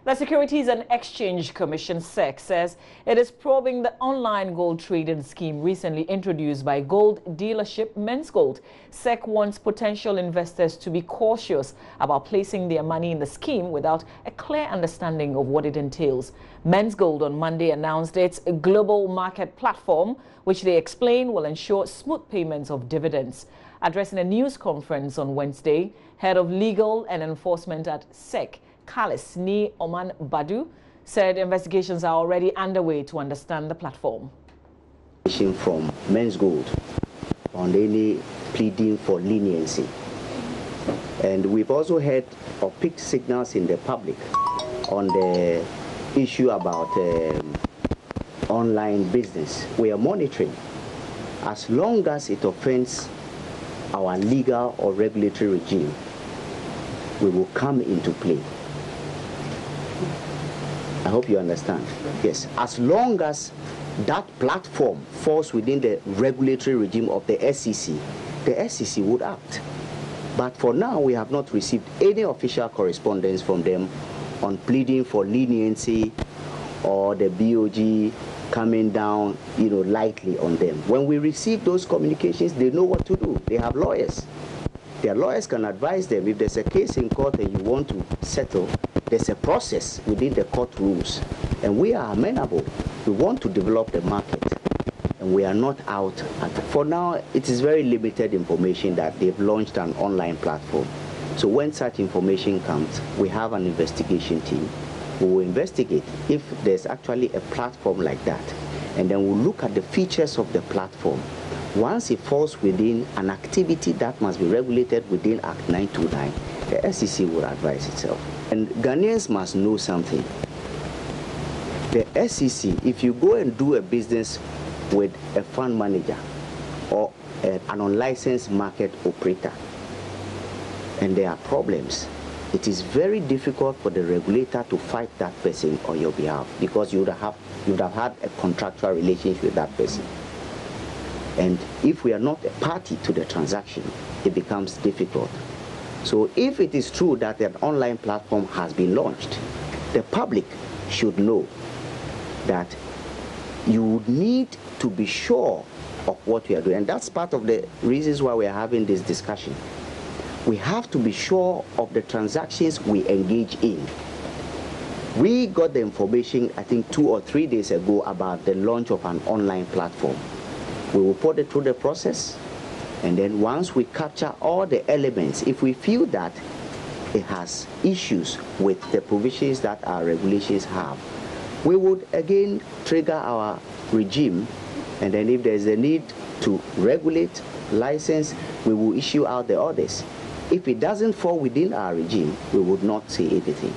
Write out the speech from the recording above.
The Securities and Exchange Commission (SEC) says it is probing the online gold trading scheme recently introduced by gold dealership Menzgold. SEC wants potential investors to be cautious about placing their money in the scheme without a clear understanding of what it entails. Menzgold on Monday announced its global market platform, which they explain will ensure smooth payments of dividends. Addressing a news conference on Wednesday, Head of Legal and Enforcement at SEC, Kalis Ni Oman Badu, said investigations are already underway to understand the platform. From Menzgold on any pleading for leniency. And we've also heard of picked signals in the public on the issue about online business. We are monitoring. As long as it offends our legal or regulatory regime, we will come into play. I hope you understand. Yes, as long as that platform falls within the regulatory regime of the SEC would act. But for now, we have not received any official correspondence from them on pleading for leniency or the BOG coming down, lightly on them. When we receive those communications, they know what to do. They have lawyers. Their lawyers can advise them. If there's a case in court and you want to settle, there's a process within the court rules. And we are amenable. We want to develop the market. And we are not out. For now, it is very limited information that they've launched an online platform. So when such information comes, we have an investigation team. We will investigate if there's actually a platform like that. And then we'll look at the features of the platform. Once it falls within an activity that must be regulated within Act 929, the SEC will advise itself. And Ghanaians must know something. The SEC, if you go and do a business with a fund manager or an unlicensed market operator, and there are problems, it is very difficult for the regulator to fight that person on your behalf because you would have had a contractual relationship with that person. And if we are not a party to the transaction, it becomes difficult. So if it is true that an online platform has been launched, the public should know that you need to be sure of what we are doing. And that's part of the reasons why we are having this discussion. We have to be sure of the transactions we engage in. We got the information, I think 2 or 3 days ago, about the launch of an online platform. We will put it through the process, and then once we capture all the elements, if we feel that it has issues with the provisions that our regulations have, we would again trigger our regime, and then if there's a need to regulate, license, we will issue out the orders. If it doesn't fall within our regime, we would not say anything.